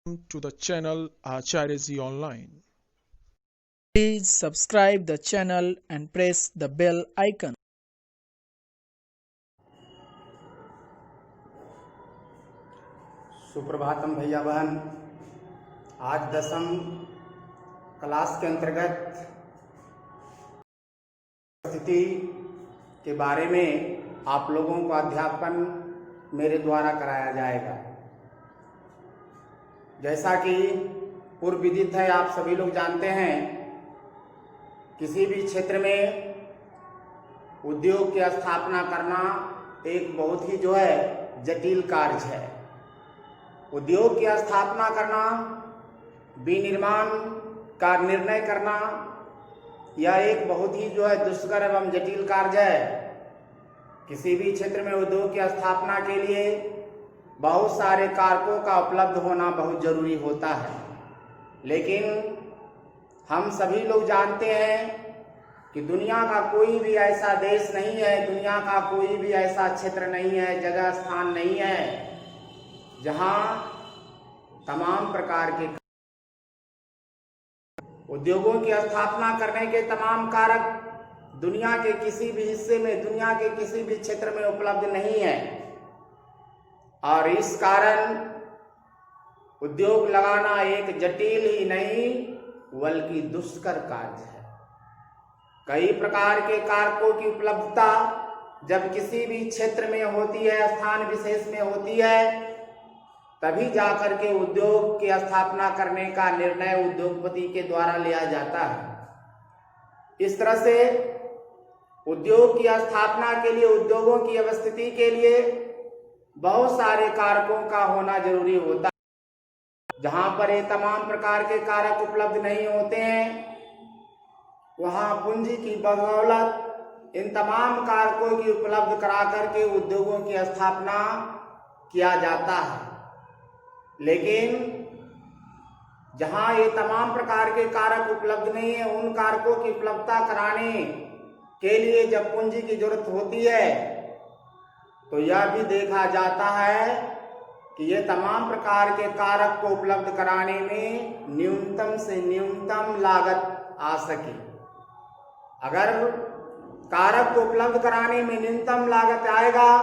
To the channel Acharya Online. Please subscribe the channel and press the bell icon. Suprabhatam भैया बहन। आज 10वीं class के अंतर्गत स्थिति के बारे में आप लोगों को अध्यापन मेरे द्वारा कराया जाएगा। जैसा कि पूर्व विदित है, आप सभी लोग जानते हैं, किसी भी क्षेत्र में उद्योग की स्थापना करना एक बहुत ही जटिल कार्य है। उद्योग की स्थापना करना, विनिर्माण का निर्णय करना, यह एक बहुत ही दुष्कर एवं जटिल कार्य है। किसी भी क्षेत्र में उद्योग की स्थापना के लिए बहुत सारे कारकों का उपलब्ध होना बहुत जरूरी होता है। लेकिन हम सभी लोग जानते हैं कि दुनिया का कोई भी ऐसा देश नहीं है, दुनिया का कोई भी ऐसा क्षेत्र नहीं है, जगह स्थान नहीं है जहां तमाम प्रकार के उद्योगों की स्थापना करने के तमाम कारक दुनिया के किसी भी हिस्से में, दुनिया के किसी भी क्षेत्र में उपलब्ध नहीं है। और इस कारण उद्योग लगाना एक जटिल ही नहीं बल्कि दुष्कर कार्य है। कई प्रकार के कारकों की उपलब्धता जब किसी भी क्षेत्र में होती है, स्थान विशेष में होती है, तभी जाकर के उद्योग की स्थापना करने का निर्णय उद्योगपति के द्वारा लिया जाता है। इस तरह से उद्योग की स्थापना के लिए, उद्योगों की अवस्थिति के लिए बहुत सारे कारकों का होना जरूरी होता है। जहां पर ये तमाम प्रकार के कारक उपलब्ध नहीं होते हैं, वहां पूंजी की बदौलत इन तमाम कारकों की उपलब्ध करा करके उद्योगों की स्थापना किया जाता है। लेकिन जहां ये तमाम प्रकार के कारक उपलब्ध नहीं है, उन कारकों की उपलब्धता कराने के लिए जब पूंजी की जरूरत होती है, तो यह भी देखा जाता है कि ये तमाम प्रकार के कारक को उपलब्ध कराने में न्यूनतम से न्यूनतम लागत आ सके। अगर कारक को उपलब्ध कराने में न्यूनतम लागत आएगा,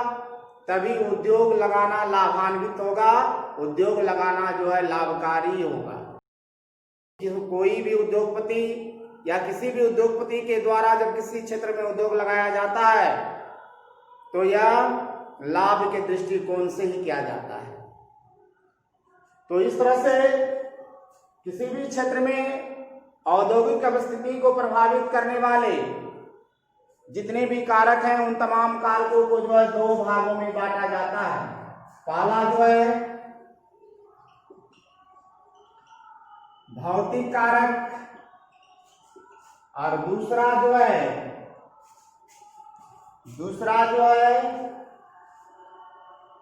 तभी उद्योग लगाना लाभान्वित होगा, उद्योग लगाना लाभकारी होगा। कोई भी उद्योगपति या किसी भी उद्योगपति के द्वारा जब किसी क्षेत्र में उद्योग लगाया जाता है, तो यह लाभ के दृष्टिकोण से ही किया जाता है। तो इस तरह से किसी भी क्षेत्र में औद्योगिक अवस्थिति को प्रभावित करने वाले जितने भी कारक हैं, उन तमाम कारकों को दो भागों में बांटा जाता है। पहला भौतिक कारक और दूसरा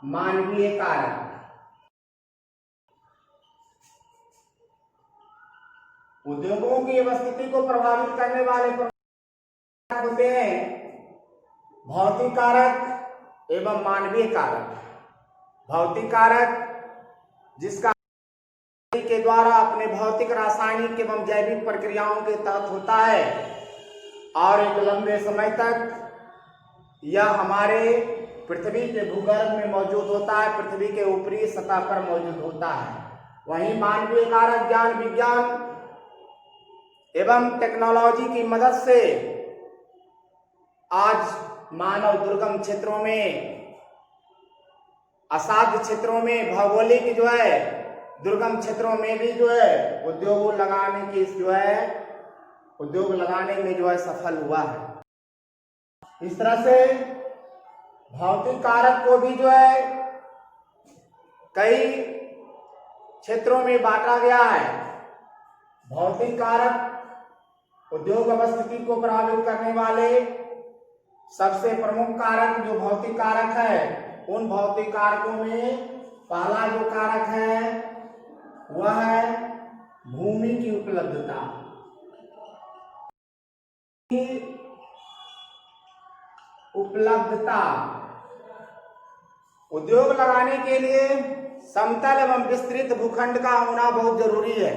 मानवीय कारक। उद्योगों की अवस्थिति को प्रभावित करने वाले होते हैं भौतिक कारक एवं मानवीय कारक। भौतिक कारक जिसका के द्वारा अपने भौतिक, रासायनिक एवं जैविक प्रक्रियाओं के तहत होता है और एक लंबे समय तक यह हमारे पृथ्वी के भूगर्भ में मौजूद होता है, पृथ्वी के ऊपरी सतह पर मौजूद होता है। वहीं मानवीय कारक ज्ञान, विज्ञान एवं टेक्नोलॉजी की मदद से आज मानव दुर्गम क्षेत्रों में, असाध्य क्षेत्रों में, भौगोलिक दुर्गम क्षेत्रों में भी उद्योग लगाने की उद्योग लगाने में सफल हुआ है। इस तरह से भौतिक कारक को भी कई क्षेत्रों में बांटा गया है। भौतिक कारक उद्योग अवस्थिति को प्रभावित करने वाले सबसे प्रमुख कारक जो भौतिक कारक है, उन भौतिक कारकों में पहला जो कारक है वह है भूमि की उपलब्धता। उद्योग लगाने के लिए समतल एवं विस्तृत भूखंड का होना बहुत जरूरी है।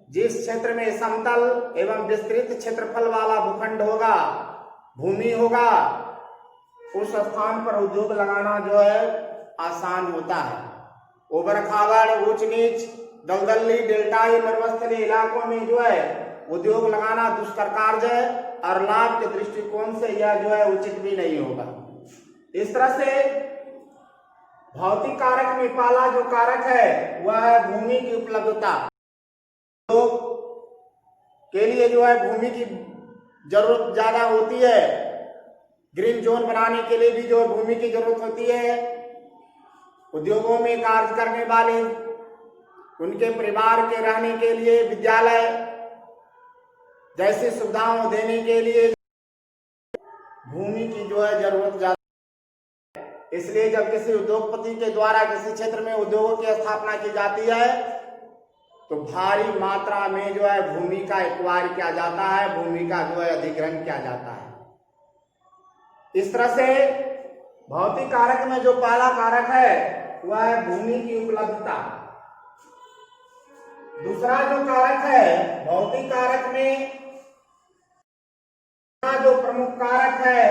जिस क्षेत्र में समतल एवं विस्तृत क्षेत्रफल वाला भूखंड होगा, भूमि होगा, उस स्थान पर उद्योग लगाना जो है आसान होता है। ऊबड़ खाबड़, ऊंच नीच, दलदली, डेल्टाई, मरुस्थलीय इलाकों में जो है उद्योग लगाना दुष्कर कार्य है और लाभ के दृष्टिकोण से यह जो है उचित भी नहीं होगा। इस तरह से भौतिक कारक में पहला जो कारक है वह है भूमि की उपलब्धता। उद्योग के लिए जो है भूमि की जरूरत ज्यादा होती है। ग्रीन जोन बनाने के लिए भी जो है भूमि की जरूरत होती है। उद्योगों में कार्य करने वाले, उनके परिवार के रहने के लिए विद्यालय जैसी सुविधाओं देने के लिए भूमि की जो है जरूरत ज्यादा है। इसलिए जब किसी उद्योगपति के द्वारा किसी क्षेत्र में उद्योगों की स्थापना की जाती है तो भारी मात्रा में जो है भूमि का एक्वायर किया जाता है, भूमि का जो है अधिग्रहण किया जाता है। इस तरह से भौतिक कारक में जो पहला कारक है वह है भूमि की उपलब्धता। दूसरा जो कारक है भौतिक कारक में, जो प्रमुख कारक है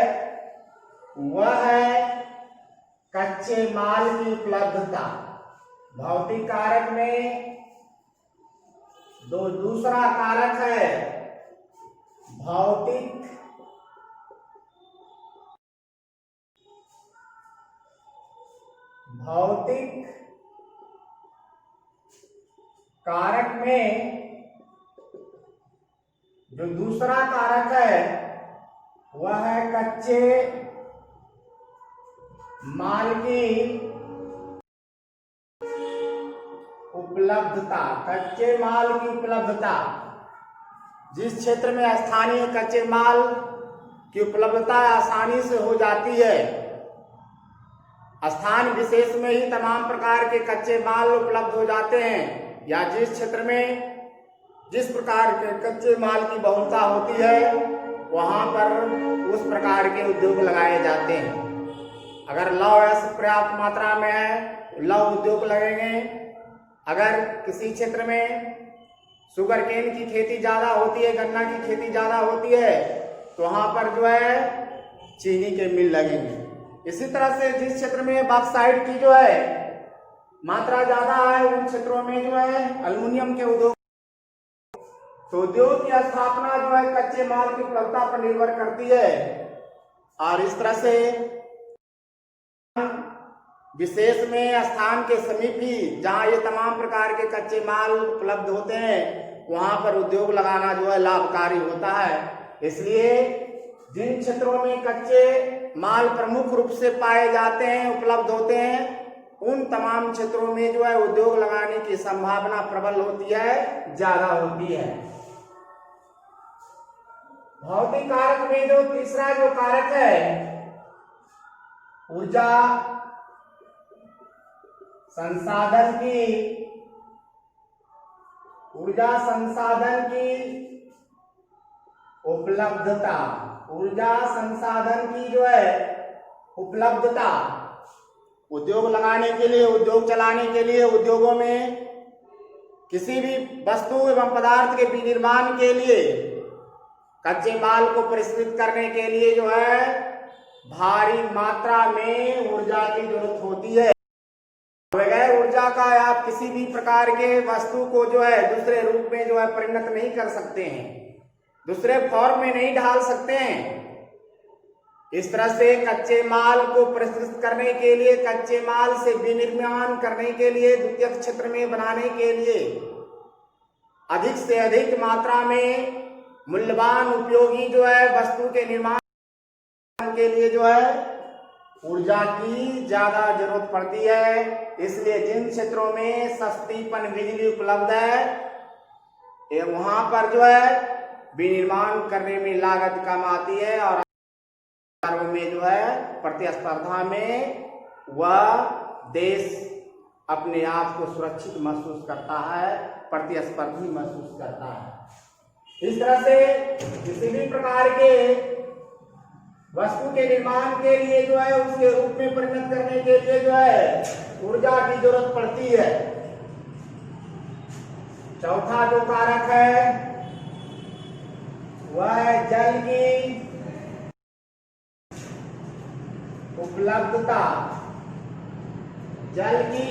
वह है कच्चे माल की उपलब्धता। भौतिक कारक में दूसरा कारक है भौतिक कारक में जो दूसरा कारक है वह है कच्चे माल की उपलब्धता। कच्चे माल की उपलब्धता, जिस क्षेत्र में स्थानीय कच्चे माल की उपलब्धता आसानी से हो जाती है, स्थान विशेष में ही तमाम प्रकार के कच्चे माल उपलब्ध हो जाते हैं, या जिस क्षेत्र में जिस प्रकार के कच्चे माल की बहुलता होती है वहां पर उस प्रकार के उद्योग लगाए जाते हैं। अगर लौह पर्याप्त मात्रा में है लौह उद्योग लगेंगे। अगर किसी क्षेत्र में शुगर केन की खेती ज्यादा होती है, गन्ना की खेती ज्यादा होती है, तो वहां पर जो है चीनी के मिल लगेंगे। इसी तरह से जिस क्षेत्र में बॉक्साइट की जो है मात्रा ज्यादा है उन क्षेत्रों में जो है एल्युमिनियम के उद्योग। तो उद्योग की स्थापना जो है कच्चे माल की उपलब्धता पर निर्भर करती है। और इस तरह से विशेष में स्थान के समीप ही जहां ये तमाम प्रकार के कच्चे माल उपलब्ध होते हैं वहां पर उद्योग लगाना जो है लाभकारी होता है। इसलिए जिन क्षेत्रों में कच्चे माल प्रमुख रूप से पाए जाते हैं, उपलब्ध होते हैं, उन तमाम क्षेत्रों में जो है उद्योग लगाने की संभावना प्रबल होती है, ज्यादा होती है। भौतिक कारक में जो तीसरा जो कारक है ऊर्जा संसाधन की उपलब्धता। ऊर्जा संसाधन की जो है उपलब्धता, उद्योग लगाने के लिए, उद्योग चलाने के लिए, उद्योगों में किसी भी वस्तु एवं पदार्थ के विनिर्माण के लिए, कच्चे माल को परिष्कृत करने के लिए जो है भारी मात्रा में ऊर्जा की जरूरत होती है। बगैर ऊर्जा का आप किसी भी प्रकार के वस्तु को जो है दूसरे रूप में जो है परिणत नहीं कर सकते हैं, दूसरे फॉर्म में नहीं ढाल सकते हैं। इस तरह से कच्चे माल को परिष्कृत करने के लिए, कच्चे माल से विनिर्माण करने के लिए, द्वितीयक क्षेत्र में बनाने के लिए अधिक से अधिक मात्रा में मूल्यवान उपयोगी जो है वस्तु के निर्माण के लिए जो है ऊर्जा की ज्यादा जरूरत पड़ती है। इसलिए जिन क्षेत्रों में सस्तीपन बिजली उपलब्ध है वहां पर जो है विनिर्माण करने में लागत कम आती है और में जो है प्रतिस्पर्धा में वह देश अपने आप को सुरक्षित महसूस करता है, प्रतिस्पर्धी महसूस करता है। इस तरह से किसी भी प्रकार के वस्तु के निर्माण के लिए जो है उसके रूप में परिणत करने के लिए जो है ऊर्जा की जरूरत पड़ती है। चौथा जो कारक है वह है जल की उपलब्धता। जल की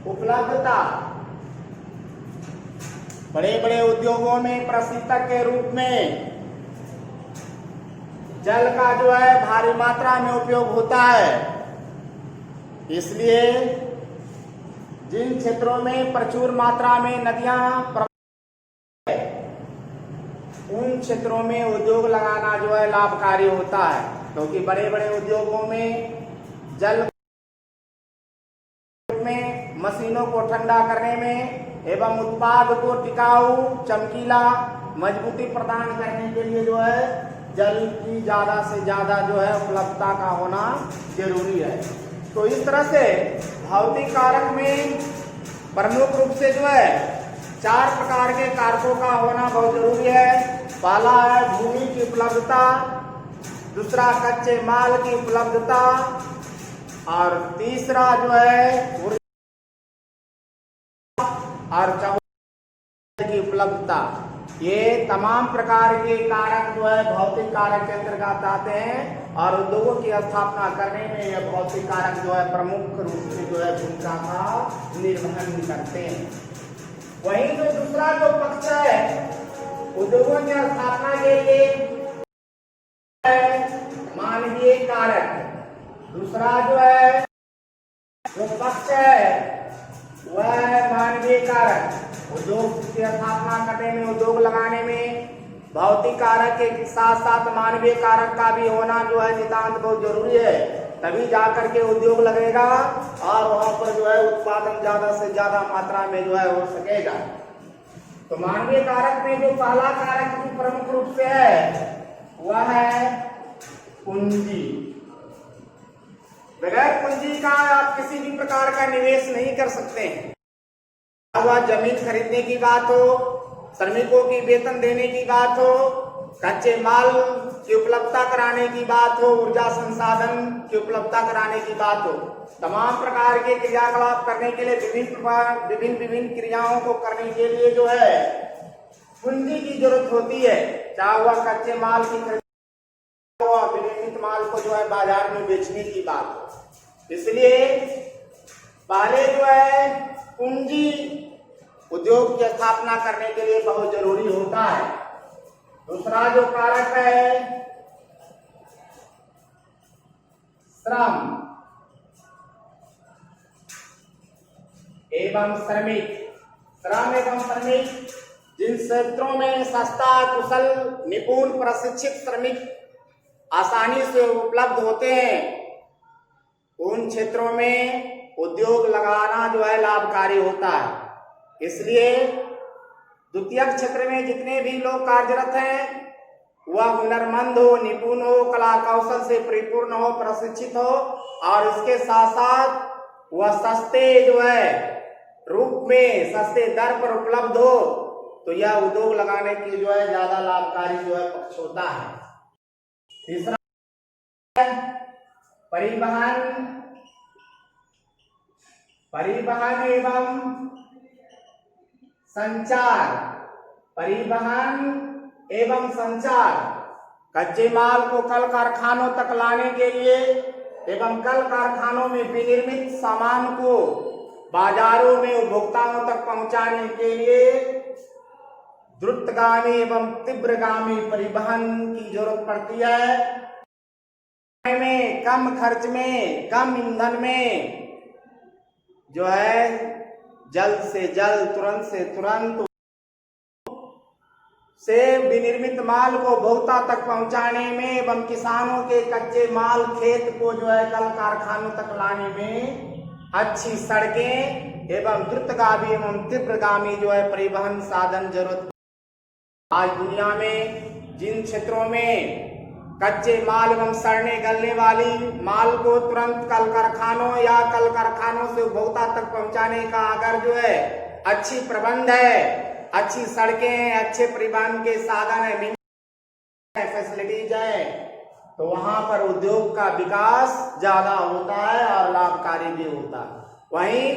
उपलब्धता बड़े बड़े उद्योगों में प्रशीतक के रूप में जल का जो है भारी मात्रा में उपयोग होता है। इसलिए जिन क्षेत्रों में प्रचुर मात्रा में नदियां प्रवाहित है उन क्षेत्रों में उद्योग लगाना जो है लाभकारी होता है, क्योंकि बड़े बड़े उद्योगों में जल में मशीनों को ठंडा करने में एवं उत्पाद को टिकाऊ, चमकीला, मजबूती प्रदान करने के लिए जो है जल की ज्यादा से ज्यादा जो है उपलब्धता का होना जरूरी है। तो इस तरह से भौतिक कारक में प्रमुख रूप से जो है 4 प्रकार के कारकों का होना बहुत जरूरी है। पहला है भूमि की उपलब्धता, दूसरा कच्चे माल की उपलब्धता और तीसरा जो है ऊर्जा और चौथा की उपलब्धता। ये तमाम प्रकार के कारक जो है भौतिक कारक के अंतर्गत आते हैं और उद्योगों की स्थापना करने में यह भौतिक कारक जो है प्रमुख रूप से जो है भूमिका का निर्वहन करते हैं। वहीं जो दूसरा जो पक्ष है उद्योगों की स्थापना के लिए मानवीय कारक। दूसरा जो है जो पक्ष है वह है मानवीय कारक। उद्योग की स्थापना करने में, उद्योग लगाने में भौतिक कारक के साथ साथ मानवीय कारक का भी होना जो है नितांत बहुत जरूरी है। तभी जाकर के उद्योग लगेगा और वहां पर जो है उत्पादन ज्यादा से ज्यादा मात्रा में जो है हो सकेगा। तो मानवीय कारक में जो पहला कारक जो प्रमुख रूप से है वह है पूंजी। बगैर पूंजी का आप किसी भी प्रकार का निवेश नहीं कर सकते हैं। जमीन खरीदने की बात हो, श्रमिकों की वेतन देने की बात हो, कच्चे माल की उपलब्धता कराने की बात हो, ऊर्जा संसाधन की उपलब्धता कराने की बात हो, तमाम प्रकार के क्रियाकलाप करने के लिए विभिन्न क्रियाओं को करने के लिए जो है पूंजी की जरूरत होती है। चाहे वह कच्चे माल की खरीद हो, विनिर्मित माल को जो है बाजार में बेचने की बात हो। इसलिए पहले जो है पूंजी उद्योग की स्थापना करने के लिए बहुत जरूरी होता है। दूसरा जो कारक है श्रम एवं श्रमिक। श्रम एवं श्रमिक जिन क्षेत्रों में सस्ता, कुशल, निपुण, प्रशिक्षित श्रमिक आसानी से उपलब्ध होते हैं उन क्षेत्रों में उद्योग लगाना जो है लाभकारी होता है। इसलिए द्वितीयक क्षेत्र में जितने भी लोग कार्यरत हैं वह हुनरमंद हो, निपुण हो, कला कौशल से परिपूर्ण हो, प्रशिक्षित हो और इसके साथ साथ वह सस्ते जो है रूप में, सस्ते दर पर उपलब्ध हो, तो यह उद्योग लगाने की जो है ज्यादा लाभकारी जो है पक्ष होता है। तीसरा परिवहन एवं संचार। परिवहन एवं संचार कच्चे माल को कल कारखानों तक लाने के लिए एवं कल कारखानों में विनिर्मित सामान को बाजारों में उपभोक्ताओं तक पहुंचाने के लिए द्रुतगामी एवं तीव्रगामी परिवहन की जरूरत पड़ती है। में कम खर्च में, कम ईंधन में जो है जल्द से जल्द, तुरंत से तुरंत से विनिर्मित माल को उपभोक्ता तक पहुंचाने में एवं किसानों के कच्चे माल खेत को जो है कल कारखानों तक लाने में अच्छी सड़कें एवं द्रुतगामी एवं तीव्रगामी जो है परिवहन साधन जरूरत। आज दुनिया में जिन क्षेत्रों में कच्चे माल एवं सड़ने गलने वाली माल को तुरंत कल कारखानों या कल कारखानों से उपभोक्ता तक पहुंचाने का अगर जो है अच्छी प्रबंध है, अच्छी सड़कें, अच्छे परिवहन के साधन है, फैसिलिटीज है, तो वहां पर उद्योग का विकास ज्यादा होता है और लाभकारी भी होता है। वहीं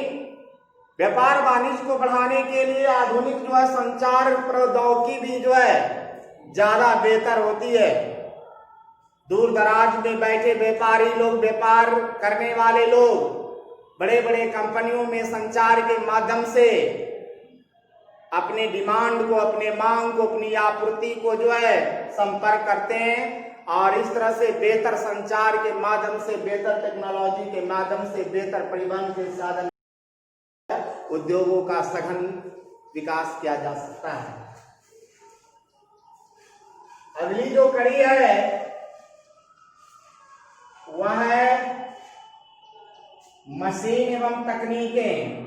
व्यापार वाणिज्य को बढ़ाने के लिए आधुनिक जो है संचार प्रौद्योगिकी भी जो है ज्यादा बेहतर होती है। दूर दराज में बैठे व्यापारी लोग, व्यापार करने वाले लोग बड़े बड़े कंपनियों में संचार के माध्यम से अपने डिमांड को, अपने मांग को, अपनी आपूर्ति को जो है संपर्क करते हैं और इस तरह से बेहतर संचार के माध्यम से, बेहतर टेक्नोलॉजी के माध्यम से, बेहतर परिवहन के साधन उद्योगों का सघन विकास किया जा सकता है। अगली जो कड़ी है वह है मशीन एवं तकनीकें।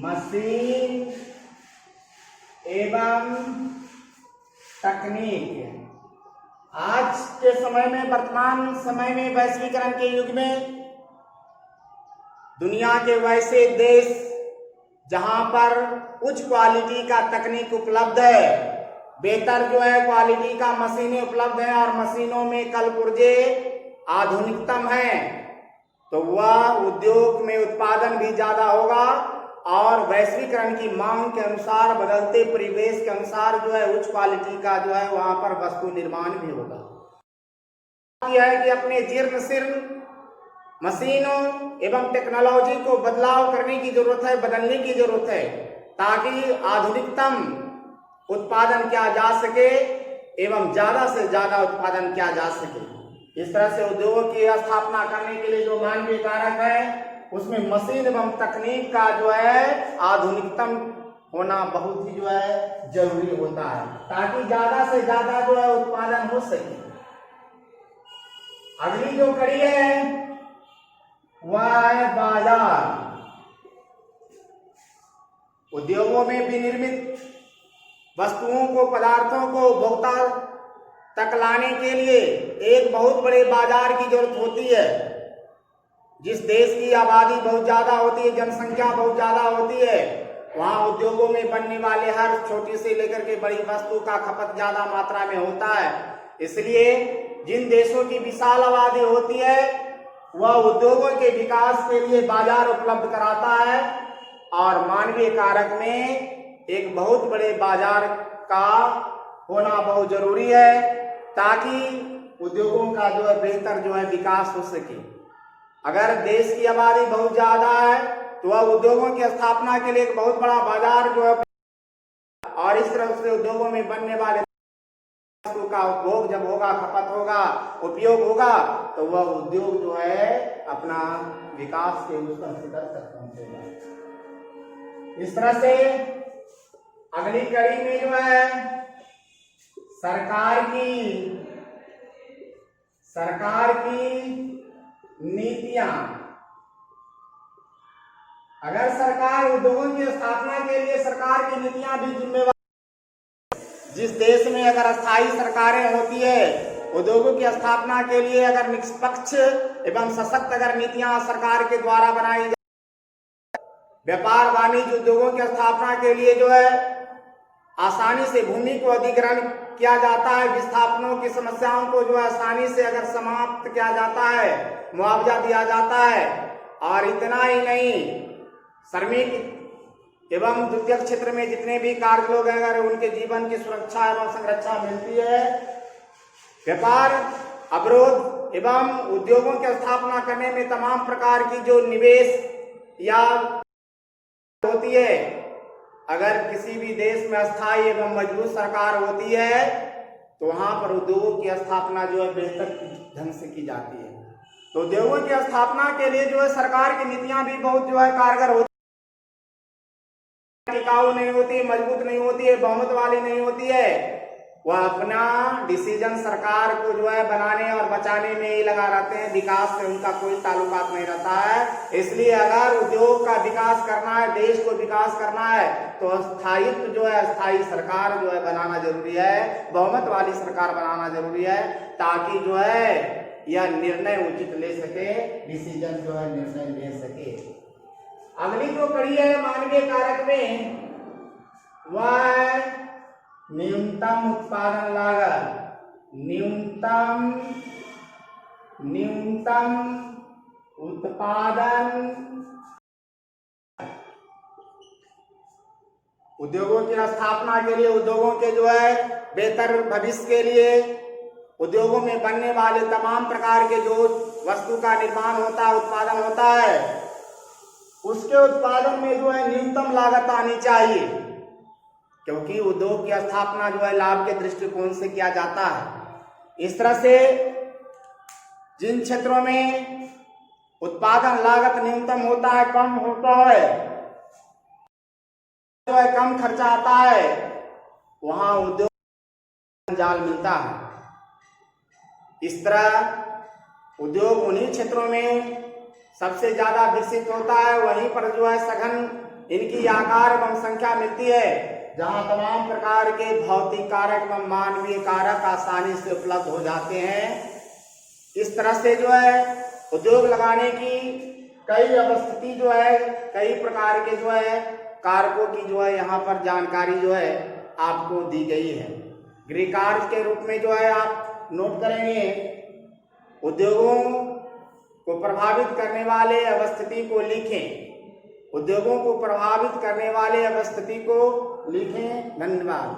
मशीन एवं तकनीक आज के समय में, वर्तमान समय में, वैश्वीकरण के युग में दुनिया के वैसे देश जहां पर उच्च क्वालिटी का तकनीक उपलब्ध है, बेहतर जो है क्वालिटी का मशीनें उपलब्ध हैं और मशीनों में कल पुर्जे आधुनिकतम हैं, तो वह उद्योग में उत्पादन भी ज्यादा होगा और वैश्वीकरण की मांग के अनुसार, बदलते परिवेश के अनुसार जो है उच्च क्वालिटी का जो है वहां पर वस्तु निर्माण भी होगा। यह है कि अपने जीर्ण शीर्ण मशीनों एवं टेक्नोलॉजी को बदलाव करने की जरूरत है, बदलने की जरूरत है, ताकि आधुनिकतम उत्पादन किया जा सके एवं ज्यादा से ज्यादा उत्पादन किया जा सके। इस तरह से उद्योगों की स्थापना करने के लिए जो मानवीय कारक है उसमें मशीन एवं तकनीक का जो है आधुनिकतम होना बहुत ही जो है जरूरी होता है, ताकि ज्यादा से ज्यादा जो है उत्पादन हो सके। अगली जो कड़ी है वह है बाजार। उद्योगों में विनिर्मित वस्तुओं को, पदार्थों को उपभोक्ता तक लाने के लिए एक बहुत बड़े बाजार की जरूरत होती है। जिस देश की आबादी बहुत ज्यादा होती है, जनसंख्या बहुत ज्यादा होती है, वहां उद्योगों में बनने वाले हर छोटी से लेकर के बड़ी वस्तु का खपत ज्यादा मात्रा में होता है। इसलिए जिन देशों की विशाल आबादी होती है वह उद्योगों के विकास के लिए बाजार उपलब्ध कराता है और मानवीय कारक में एक बहुत बड़े बाजार का होना बहुत जरूरी है, ताकि उद्योगों का जो है बेहतर जो है विकास हो सके। अगर देश की आबादी बहुत ज्यादा है तो वह उद्योगों की स्थापना के लिए एक बहुत बड़ा बाजार जो है, और इस तरह से उद्योगों में बनने वाले वस्तु का उपभोग जब होगा, खपत होगा, उपयोग होगा, तो वह उद्योग जो है अपना विकास के उत्तम शिखर तक पहुंचेगा। इस तरह से अगली कड़ी में जो है सरकार की नीतियां। अगर सरकार उद्योगों की स्थापना के लिए सरकार की नीतियां भी जिम्मेवार, जिस देश में अगर अस्थायी सरकारें होती है, उद्योगों की स्थापना के लिए अगर निष्पक्ष एवं सशक्त अगर नीतियां सरकार के द्वारा बनाई जाए, व्यापार वाणिज्य उद्योगों की स्थापना के लिए जो है आसानी से भूमि को अधिग्रहण किया जाता है, विस्थापनों की समस्याओं को जो है आसानी से अगर समाप्त किया जाता है, मुआवजा दिया जाता है, और इतना ही नहीं, श्रमिक एवं द्वितीयक क्षेत्र में जितने भी कार्य लोग हैं अगर उनके जीवन की सुरक्षा एवं संरक्षा मिलती है, व्यापार अवरोध एवं उद्योगों की स्थापना करने में तमाम प्रकार की जो निवेश या होती है, अगर किसी भी देश में अस्थायी एवं मजबूत सरकार होती है तो वहां पर उद्योगों की स्थापना जो है बेहतर ढंग से की जाती है। तो उद्योगों की स्थापना के लिए जो है सरकार की नीतियां भी बहुत जो है कारगर होती है, टिकाऊ नहीं होती है, मजबूत नहीं होती है, बहुमत वाली नहीं होती है। वह अपना डिसीजन सरकार को जो है बनाने और बचाने में ही लगा रहते हैं, विकास से उनका कोई ताल्लुकात नहीं रहता है। इसलिए अगर उद्योग का विकास करना है, देश को विकास करना है, तो स्थायित्व जो है अस्थायी सरकार जो है बनाना जरूरी है, बहुमत वाली सरकार बनाना जरूरी है, ताकि जो है यह निर्णय उचित ले सके, डिसीजन जो है निर्णय ले सके। अगली जो कड़ी है मानवीय कारक में वह न्यूनतम उत्पादन लागत। न्यूनतम उत्पादन, उद्योगों की स्थापना के लिए, उद्योगों के जो है बेहतर भविष्य के लिए, उद्योगों में बनने वाले तमाम प्रकार के जो वस्तु का निर्माण होता है, उत्पादन होता है, उसके उत्पादन में जो है न्यूनतम लागत आनी चाहिए, क्योंकि उद्योग की स्थापना जो है लाभ के दृष्टिकोण से किया जाता है। इस तरह से जिन क्षेत्रों में उत्पादन लागत न्यूनतम होता है, कम होता है, जो है कम खर्चा आता है, वहां उद्योग जाल मिलता है। इस तरह उद्योग उन्हीं क्षेत्रों में सबसे ज्यादा विकसित होता है, वहीं पर जो है सघन इनकी आकार एवं संख्या मिलती है, जहां तमाम प्रकार के भौतिक कारक एवं मानवीय कारक आसानी से उपलब्ध हो जाते हैं। इस तरह से जो है उद्योग लगाने की कई अवस्थिति जो है, कई प्रकार के जो है कारकों की जो है यहाँ पर जानकारी जो है आपको दी गई है। गृह कार्य के रूप में जो है आप नोट करेंगे, उद्योगों को प्रभावित करने वाले अवस्थिति को लिखें, उद्योगों को प्रभावित करने वाले अवस्थिति को लिखें। धन्यवाद।